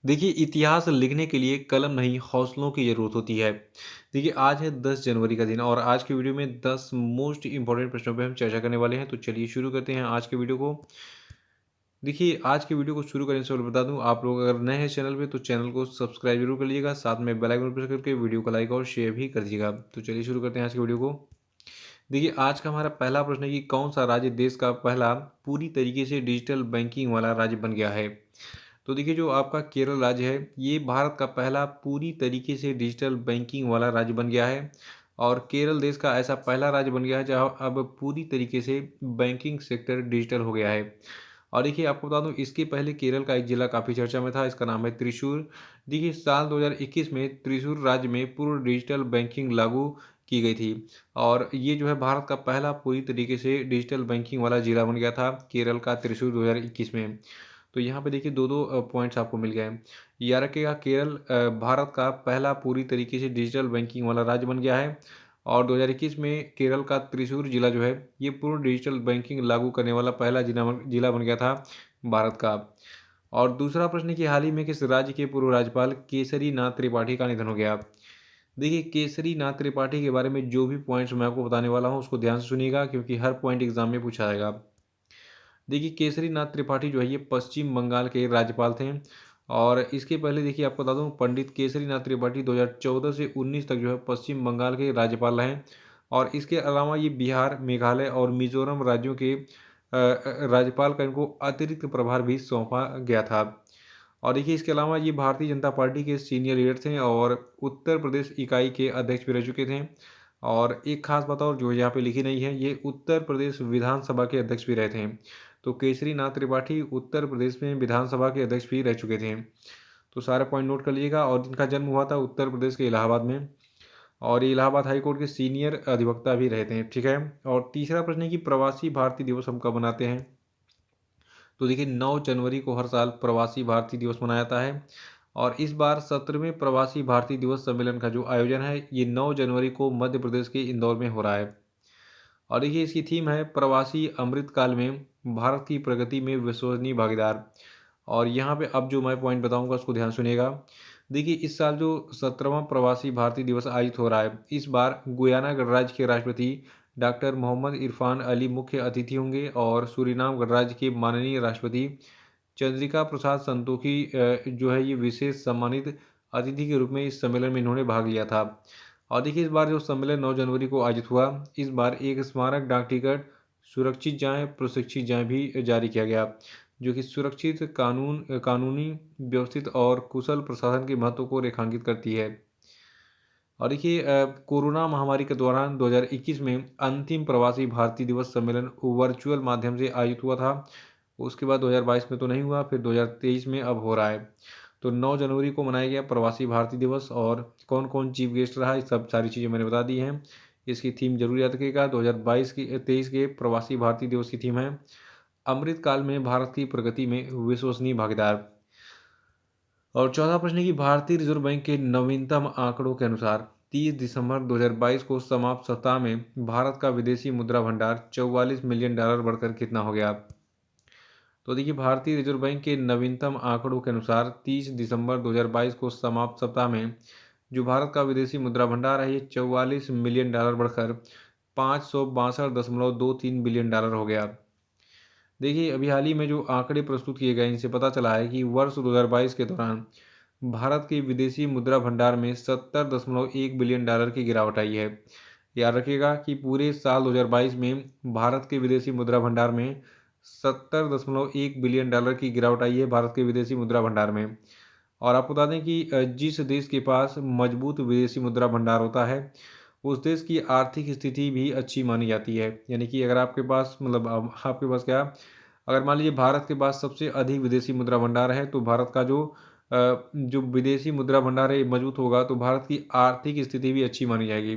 देखिए, इतिहास लिखने के लिए कलम नहीं, हौसलों की ज़रूरत होती है। देखिए, आज है 10 जनवरी का दिन और आज की वीडियो में 10 मोस्ट इम्पोर्टेंट प्रश्नों पे हम चर्चा करने वाले हैं। तो चलिए शुरू करते हैं आज के वीडियो को। देखिए, आज के वीडियो को शुरू करने से पहले बता दूँ, आप लोग अगर नए हैं चैनल पे तो चैनल को सब्सक्राइब ज़रूर कर लीजिएगा। साथ में बेल आइकन प्रेस करके वीडियो को लाइक और शेयर भी कर दीजिएगा। तो चलिए शुरू करते हैं आज की वीडियो को। देखिए, आज का हमारा पहला प्रश्न है कि कौन सा राज्य देश का पहला पूरी तरीके से डिजिटल बैंकिंग वाला राज्य बन गया है? तो देखिए, जो आपका केरल राज्य है, ये भारत का पहला पूरी तरीके से डिजिटल बैंकिंग वाला राज्य बन गया है और केरल देश का ऐसा पहला राज्य बन गया है जहाँ अब पूरी तरीके से बैंकिंग सेक्टर डिजिटल हो गया है। और देखिए, आपको बता दूं, इसके पहले केरल का एक जिला काफ़ी चर्चा में था, इसका नाम है त्रिशूर। देखिए, साल 2021 में त्रिशूर राज्य में पूर्ण डिजिटल बैंकिंग लागू की गई थी और ये जो है भारत का पहला पूरी तरीके से डिजिटल बैंकिंग वाला जिला बन गया था, केरल का त्रिशूर 2021 में। तो यहाँ पे देखिए, दो दो पॉइंट्स आपको मिल गए हैं। याद रखिएगा, केरल भारत का पहला पूरी तरीके से डिजिटल बैंकिंग वाला राज्य बन गया है और 2021 में केरल का त्रिशूर जिला जो है, ये पूर्ण डिजिटल बैंकिंग लागू करने वाला पहला जिला बन गया था भारत का। और दूसरा प्रश्न है कि हाल ही में किस राज्य के पूर्व राज्यपाल केसरी नाथ त्रिपाठी का निधन हो गया? देखिए, केसरी नाथ त्रिपाठी के बारे में जो भी पॉइंट्स मैं आपको बताने वाला हूँ उसको ध्यान से सुनिएगा, क्योंकि हर पॉइंट एग्जाम में पूछा जाएगा। देखिए, केसरी नाथ त्रिपाठी जो है, ये पश्चिम बंगाल के राज्यपाल थे और इसके पहले देखिए, आपको बता दूं, पंडित केसरी नाथ त्रिपाठी 2014 से 19 तक जो है पश्चिम बंगाल के राज्यपाल रहे और इसके अलावा ये बिहार, मेघालय और मिजोरम राज्यों के राज्यपाल का इनको अतिरिक्त प्रभार भी सौंपा गया था। और देखिए, इसके अलावा ये भारतीय जनता पार्टी के सीनियर लीडर थे और उत्तर प्रदेश इकाई के अध्यक्ष भी रह चुके थे। और एक खास बात और जो यहाँ पे लिखी नहीं है, ये उत्तर प्रदेश विधानसभा के अध्यक्ष भी रहे थे। तो केसरी नाथ त्रिपाठी उत्तर प्रदेश में विधानसभा के अध्यक्ष भी रह चुके थे। तो सारे पॉइंट नोट कर लीजिएगा। और जिनका जन्म हुआ था उत्तर प्रदेश के इलाहाबाद में और ये इलाहाबाद हाई कोर्ट के सीनियर अधिवक्ता भी रहते हैं। ठीक है। और तीसरा प्रश्न है कि प्रवासी भारतीय दिवस हम कब मनाते हैं? तो देखिए, 9 जनवरी को हर साल प्रवासी भारतीय दिवस मनाया जाता है और इस बार 17वें प्रवासी भारतीय दिवस सम्मेलन का जो आयोजन है, ये 9 जनवरी को मध्य प्रदेश के इंदौर में हो रहा है। और देखिए, इसकी थीम है प्रवासी अमृतकाल में भारत की प्रगति में विश्वसनीय भागीदार। और यहाँ पे अब जो मैं पॉइंट बताऊंगा उसको ध्यान सुनिएगा। देखिए, इस साल जो 17वां प्रवासी भारतीय दिवस आयोजित हो रहा है, इस बार गुयाना गणराज्य के राष्ट्रपति डॉक्टर मोहम्मद इरफान अली मुख्य अतिथि होंगे और सूरीनाम गणराज्य के माननीय राष्ट्रपति चंद्रिका प्रसाद संतोखी जो है, ये विशेष सम्मानित अतिथि के रूप में इस सम्मेलन में इन्होंने भाग लिया था। और देखिए, इस बार जो सम्मेलन 9 जनवरी को आयोजित हुआ, इस बार एक स्मारक डाक टिकट, सुरक्षित जाएं प्रशिक्षित जाएं भी जारी किया गया, जो कि सुरक्षित कानूनी व्यवस्थित और कुशल प्रशासन के महत्व को रेखांकित करती है। और देखिए, कोरोना महामारी के दौरान 2021 में अंतिम प्रवासी भारतीय दिवस सम्मेलन वर्चुअल माध्यम से आयोजित हुआ था। उसके बाद 2022 में तो नहीं हुआ, फिर 2023 में अब हो रहा है। तो 9 जनवरी को मनाया गया प्रवासी भारतीय दिवस और कौन कौन चीफ गेस्ट रहा, ये सब सारी चीज़ें मैंने बता दी हैं। इसकी थीम जरूर याद रखिएगा। 2022 की 23 के प्रवासी भारतीय दिवस की थीम है अमृतकाल में भारत की प्रगति में विश्वसनीय भागीदार। और चौथा प्रश्न है कि भारतीय रिजर्व बैंक के नवीनतम आंकड़ों के अनुसार 30 दिसंबर 2022 को समाप्त सप्ताह में भारत का विदेशी मुद्रा भंडार 44 मिलियन डॉलर बढ़कर कितना हो गया? तो देखिए, भारतीय रिजर्व बैंक के नवीनतम आंकड़ों के अनुसार 30 दिसंबर 2022 को समाप्त सप्ताह में जो भारत का विदेशी मुद्रा भंडार है, ये 44 मिलियन डॉलर बढ़कर 562.23 बिलियन डॉलर हो गया। देखिए, अभी हाल ही में जो आंकड़े प्रस्तुत किए गए, इनसे पता चला है कि वर्ष 2022 के दौरान भारत के विदेशी मुद्रा भंडार में 70.1 बिलियन डॉलर की गिरावट आई है। याद रखिएगा कि पूरे साल 2022 में भारत के विदेशी मुद्रा भंडार में 70.1 बिलियन डॉलर की गिरावट आई है भारत के विदेशी मुद्रा भंडार में। और आपको बता दें कि जिस देश के पास मजबूत विदेशी मुद्रा भंडार होता है, उस देश की आर्थिक स्थिति भी अच्छी मानी जाती है। यानी कि अगर आपके पास मतलब आपके पास क्या, अगर मान लीजिए भारत के पास सबसे अधिक विदेशी मुद्रा भंडार है, तो भारत का जो विदेशी मुद्रा भंडार है मजबूत होगा, तो भारत की आर्थिक स्थिति भी अच्छी मानी जाएगी।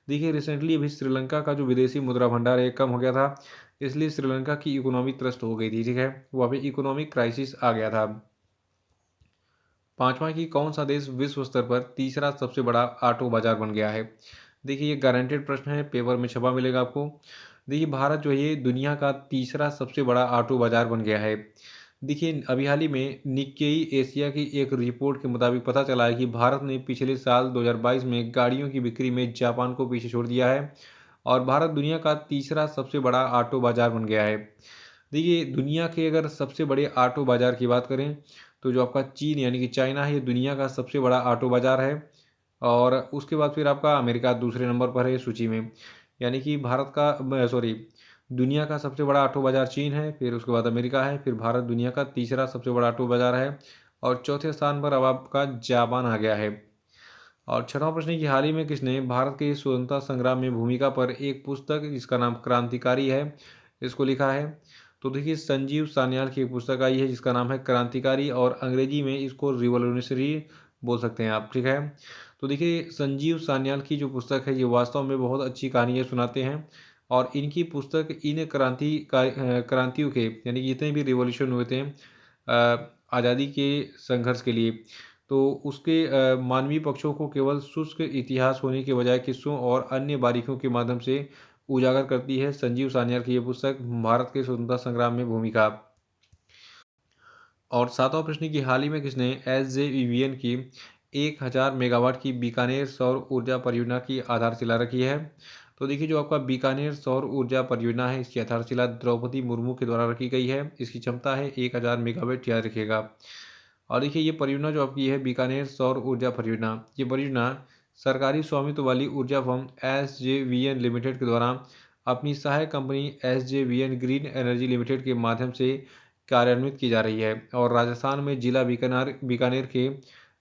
देखिए, रिसेंटली अभी श्रीलंका का जो विदेशी मुद्रा भंडार है कम हो गया था, इसलिए श्रीलंका की इकोनॉमी त्रस्त हो गई थी। ठीक है, वहाँ पे इकोनॉमिक क्राइसिस आ गया था। पांचवा कि कौन सा देश विश्व स्तर पर तीसरा सबसे बड़ा ऑटो बाजार बन गया है? देखिए, ये गारंटेड प्रश्न है, पेपर में छपा मिलेगा आपको। देखिए, भारत जो है ये दुनिया का तीसरा सबसे बड़ा ऑटो बाजार बन गया है। देखिए, अभी हाल ही में निक्केई एशिया की एक रिपोर्ट के मुताबिक पता चला है कि भारत ने पिछले साल 2022 में गाड़ियों की बिक्री में जापान को पीछे छोड़ दिया है और भारत दुनिया का तीसरा सबसे बड़ा ऑटो बाजार बन गया है। देखिए, दुनिया के अगर सबसे बड़े ऑटो बाजार की बात करें तो जो आपका चीन यानी कि चाइना है, ये दुनिया का सबसे बड़ा ऑटो बाजार है और उसके बाद फिर आपका अमेरिका दूसरे नंबर पर है इस सूची में। यानी कि भारत का सॉरी दुनिया का सबसे बड़ा ऑटो बाज़ार चीन है, फिर उसके बाद अमेरिका है, फिर भारत दुनिया का तीसरा सबसे बड़ा ऑटो बाज़ार है और चौथे स्थान पर अब आपका जापान आ गया है। और छठवां प्रश्न है कि हाल ही में किसने भारत के स्वतंत्रता संग्राम में भूमिका पर एक पुस्तक जिसका नाम क्रांतिकारी है, इसको लिखा है? तो देखिए, संजीव सान्याल की एक पुस्तक आई है जिसका नाम है क्रांतिकारी और अंग्रेजी में इसको रिवॉल्यूशनरी बोल सकते हैं आप, ठीक है? तो देखिए, संजीव सान्याल की जो पुस्तक है ये वास्तव में बहुत अच्छी कहानियाँ सुनाते हैं और इनकी पुस्तक इन क्रांतियों के यानी कि जितने भी रिवॉल्यूशन हुए थे आज़ादी के संघर्ष के लिए, तो उसके मानवीय पक्षों को केवल शुष्क इतिहास होने के बजाय किस्सों और अन्य बारीकियों के माध्यम से उजागर करती है। संजीव सान्याल की ये पुस्तक भारत के स्वतंत्रता संग्राम में भूमिका। और सातवां प्रश्न कि हाल ही में किसने एसजेवीएन की 1000 मेगावाट की बीकानेर सौर ऊर्जा परियोजना की आधारशिला रखी है? तो देखिए, जो आपका बीकानेर सौर ऊर्जा परियोजना है इसकी आधारशिला द्रौपदी मुर्मू के द्वारा रखी गई है। इसकी क्षमता है 1000 मेगावाट, याद रखिएगा। और देखिए, ये परियोजना जो आपकी है बीकानेर सौर ऊर्जा परियोजना, ये परियोजना सरकारी स्वामित्व वाली ऊर्जा फर्म एसजेवीएन लिमिटेड के द्वारा अपनी सहायक company SJVN green energy limited के माध्यम से कार्यान्वित की जा रही है और राजस्थान में जिला बीकानेर बीकानेर के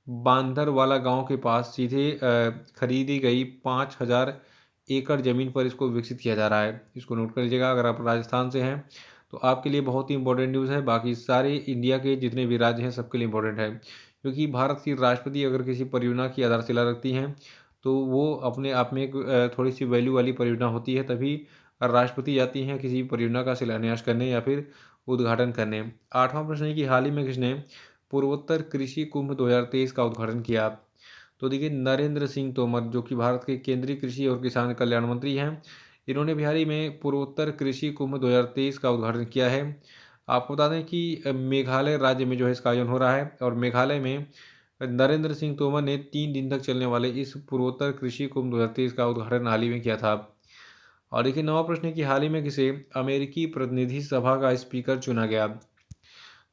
बांदरवाला गांव के पास सीधे खरीदी गई 5000 एकड़ ज़मीन पर इसको विकसित किया जा रहा है। इसको नोट कर लीजिएगा, अगर आप राजस्थान से हैं तो आपके लिए बहुत ही इंपॉर्टेंट न्यूज़ है। बाकी सारे इंडिया के जितने भी राज्य हैं सबके लिए इंपॉर्टेंट है, क्योंकि भारत की राष्ट्रपति अगर किसी परियोजना की आधारशिला रखती हैं तो वो अपने आप में एक थोड़ी सी वैल्यू वाली परियोजना होती है, तभी राष्ट्रपति जाती हैं किसी परियोजना का शिलान्यास करने या फिर उद्घाटन करने। आठवां प्रश्न है कि हाल ही में किसने पूर्वोत्तर कृषि कुंभ 2023 का उद्घाटन किया? तो देखिए, नरेंद्र सिंह तोमर जो कि भारत के केंद्रीय कृषि और किसान कल्याण मंत्री हैं, इन्होंने भी हाल ही में पूर्वोत्तर कृषि कुंभ 2023 का उद्घाटन किया है। आपको बता दें कि मेघालय राज्य में जो है इसका आयोजन हो रहा है और मेघालय में नरेंद्र सिंह तोमर ने 3 दिन तक चलने वाले इस पूर्वोत्तर कृषि कुंभ 2023 का उद्घाटन हाल ही में किया था। और देखिए, नवा प्रश्न है कि हाल ही में किसे अमेरिकी प्रतिनिधि सभा का स्पीकर चुना गया?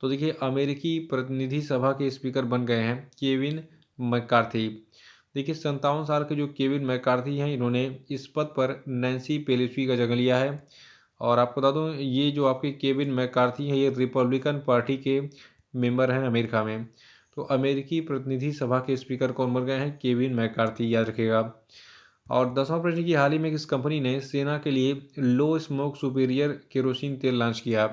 तो देखिए, अमेरिकी प्रतिनिधि सभा के स्पीकर बन गए हैं केविन मैकार्थी। देखिए, 57 साल के जो केविन मैकार्थी हैं, इन्होंने इस पद पर नैन्सी पेलोसी का जगह लिया है। और आपको बता दूं, ये जो आपके केविन मैकार्थी हैं ये रिपब्लिकन पार्टी के मेंबर हैं अमेरिका में। तो अमेरिकी प्रतिनिधि सभा के स्पीकर कौन बन गए हैं? केविन मैकार्थी, याद रखिएगा। और 10वां प्रश्न की हाल ही में किस कंपनी ने सेना के लिए लो स्मोक सुपीरियर केरोसिन तेल लॉन्च किया?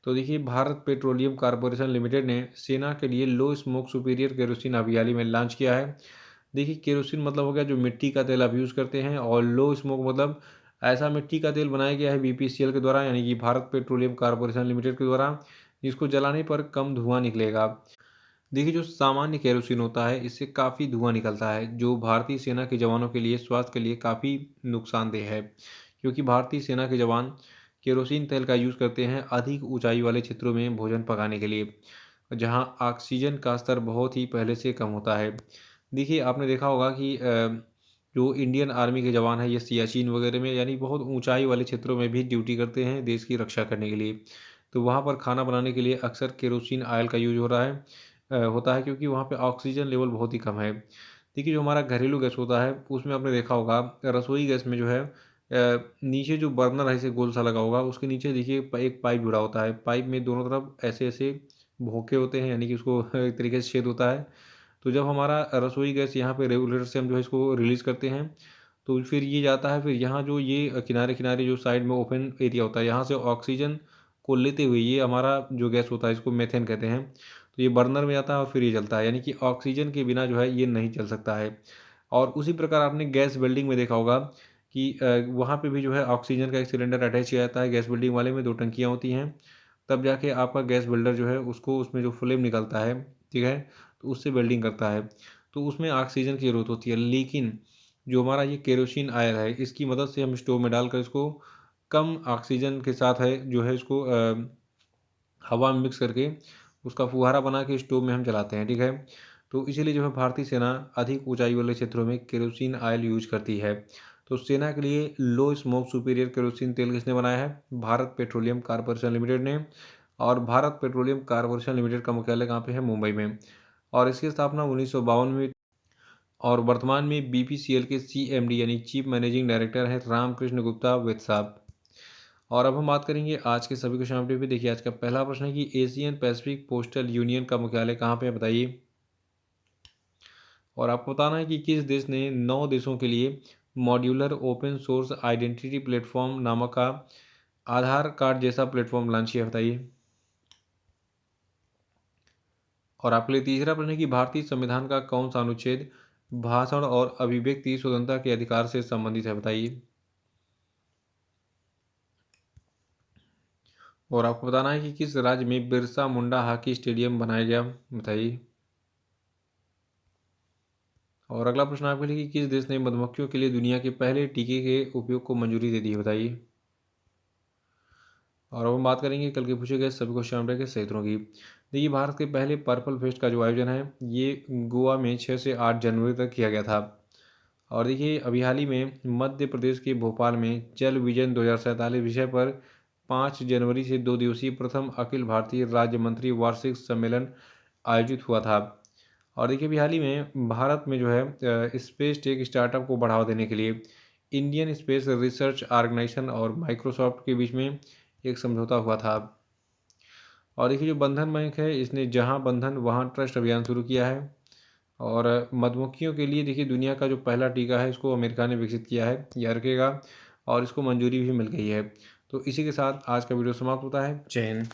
तो देखिए, भारत पेट्रोलियम कॉरपोरेशन लिमिटेड ने सेना के लिए लो स्मोक सुपीरियर केरोसिन अभी हाल ही में लॉन्च किया है। देखिए, केरोसिन मतलब हो गया जो मिट्टी का तेल आप यूज़ करते हैं और लो स्मोक मतलब ऐसा मिट्टी का तेल बनाया गया है बीपीसीएल के द्वारा यानी कि भारत पेट्रोलियम कॉरपोरेशन लिमिटेड के द्वारा, जिसको जलाने पर कम धुआं निकलेगा। देखिए, जो सामान्य केरोसिन होता है इससे काफ़ी धुआं निकलता है जो भारतीय सेना के जवानों के लिए स्वास्थ्य के लिए काफ़ी नुकसानदेह है, क्योंकि भारतीय सेना के जवान केरोसिन तेल का यूज़ करते हैं अधिक ऊंचाई वाले क्षेत्रों में भोजन पकाने के लिए, जहां ऑक्सीजन का स्तर बहुत ही पहले से कम होता है। देखिए, आपने देखा होगा कि जो इंडियन आर्मी के जवान हैं ये सियाचिन वगैरह में यानी बहुत ऊंचाई वाले क्षेत्रों में भी ड्यूटी करते हैं देश की रक्षा करने के लिए। तो वहाँ पर खाना बनाने के लिए अक्सर केरोसिन ऑयल का यूज हो रहा है होता है, क्योंकि वहाँ पे ऑक्सीजन लेवल बहुत ही कम है। देखिए, जो हमारा घरेलू गैस होता है उसमें आपने देखा होगा रसोई गैस में जो है नीचे जो बर्नर है इसे गोल सा लगा होगा, उसके नीचे देखिए एक पाइप जुड़ा होता है। पाइप में दोनों तरफ ऐसे ऐसे भोंके होते हैं यानी कि उसको एक तरीके से छेद होता है। तो जब हमारा रसोई गैस यहाँ पे रेगुलेटर से हम जो है इसको रिलीज़ करते हैं तो फिर ये जाता है, फिर यहाँ जो ये किनारे किनारे जो साइड में ओपन एरिया होता है यहाँ से ऑक्सीजन को लेते हुए ये हमारा जो गैस होता है इसको मेथेन कहते हैं, तो ये बर्नर में जाता है और फिर ये जलता है, यानी कि ऑक्सीजन के बिना जो है ये नहीं चल सकता है। और उसी प्रकार आपने गैस वेल्डिंग में देखा होगा कि वहाँ पे भी जो है ऑक्सीजन का एक सिलेंडर अटैच किया जाता है। गैस वेल्डिंग वाले में 2 टंकियाँ होती हैं, तब जाके आपका गैस वेल्डर जो है उसको उसमें जो फ्लेम निकलता है, ठीक है? तो उससे वेल्डिंग करता है। तो उसमें ऑक्सीजन की ज़रूरत होती है। लेकिन जो हमारा ये केरोसिन ऑयल है इसकी मदद से हम स्टोव में डालकर इसको कम ऑक्सीजन के साथ है जो है इसको हवा में मिक्स करके उसका फुहारा बना के स्टोव में हम जलाते हैं, ठीक है। तो इसीलिए जो है भारतीय सेना अधिक ऊंचाई वाले क्षेत्रों में केरोसिन ऑयल यूज करती है। तो सेना के लिए लो स्मोक सुपीरियर केरोसिन तेल किसने बनाया है? भारत पेट्रोलियम कॉर्पोरेशन लिमिटेड ने। और भारत पेट्रोलियम कॉर्पोरेशन लिमिटेड का मुख्यालय कहाँ पे है? मुंबई में। और इसकी स्थापना 1952 में। और वर्तमान में बीपीसीएल के सीएमडी यानी चीफ मैनेजिंग डायरेक्टर हैं रामकृष्ण गुप्ता वेद साहब। और अब हम बात करेंगे आज के सभी क्वेश्चन अपडेट पे। देखिए आज का पहला प्रश्न है कि एशियन पैसिफिक पोस्टल यूनियन का मुख्यालय कहाँ पे है, बताइए। और आपको बताना है कि किस देश ने 9 देशों के लिए modular open source identity platform नामक का आधार कार्ड जैसा प्लेटफॉर्म लॉन्च किया, बताइए। और आपके लिए तीसरा प्रश्न है कि भारतीय संविधान का कौन सा अनुच्छेद भाषण और अभिव्यक्ति स्वतंत्रता के अधिकार से संबंधित है, बताइए। और आपको बताना है कि किस राज्य में बिरसा मुंडा हॉकी स्टेडियम बनाया गया, बताइए। और अगला प्रश्न आपके लिए कि किस देश ने मधुमक्खियों के लिए दुनिया के पहले टीके के उपयोग को मंजूरी दे दी है, बताइए। और अब हम बात करेंगे कल के पूछे गए सभी क्वेश्चन आंसर के सही उत्तरों की। देखिए भारत के पहले पर्पल फेस्ट का जो आयोजन है ये गोवा में 6 से 8 जनवरी तक किया गया था। और देखिए अभी हाल ही में मध्य प्रदेश के भोपाल में जल विजन 2047 विषय पर 5 जनवरी से 2 दिवसीय प्रथम अखिल भारतीय राज्य मंत्री वार्षिक सम्मेलन आयोजित हुआ था। और देखिए अभी हाल ही में भारत में जो है स्पेस टेक स्टार्टअप को बढ़ावा देने के लिए इंडियन स्पेस रिसर्च ऑर्गेनाइजेशन और माइक्रोसॉफ्ट के बीच में एक समझौता हुआ था। और देखिए जो बंधन बैंक है इसने जहां बंधन वहां ट्रस्ट अभियान शुरू किया है। और मधुमक्खियों के लिए देखिए दुनिया का जो पहला टीका है इसको अमेरिका ने विकसित किया है, यह रखेगा। और इसको मंजूरी भी मिल गई है। तो इसी के साथ आज का वीडियो समाप्त होता है। जय हिंद।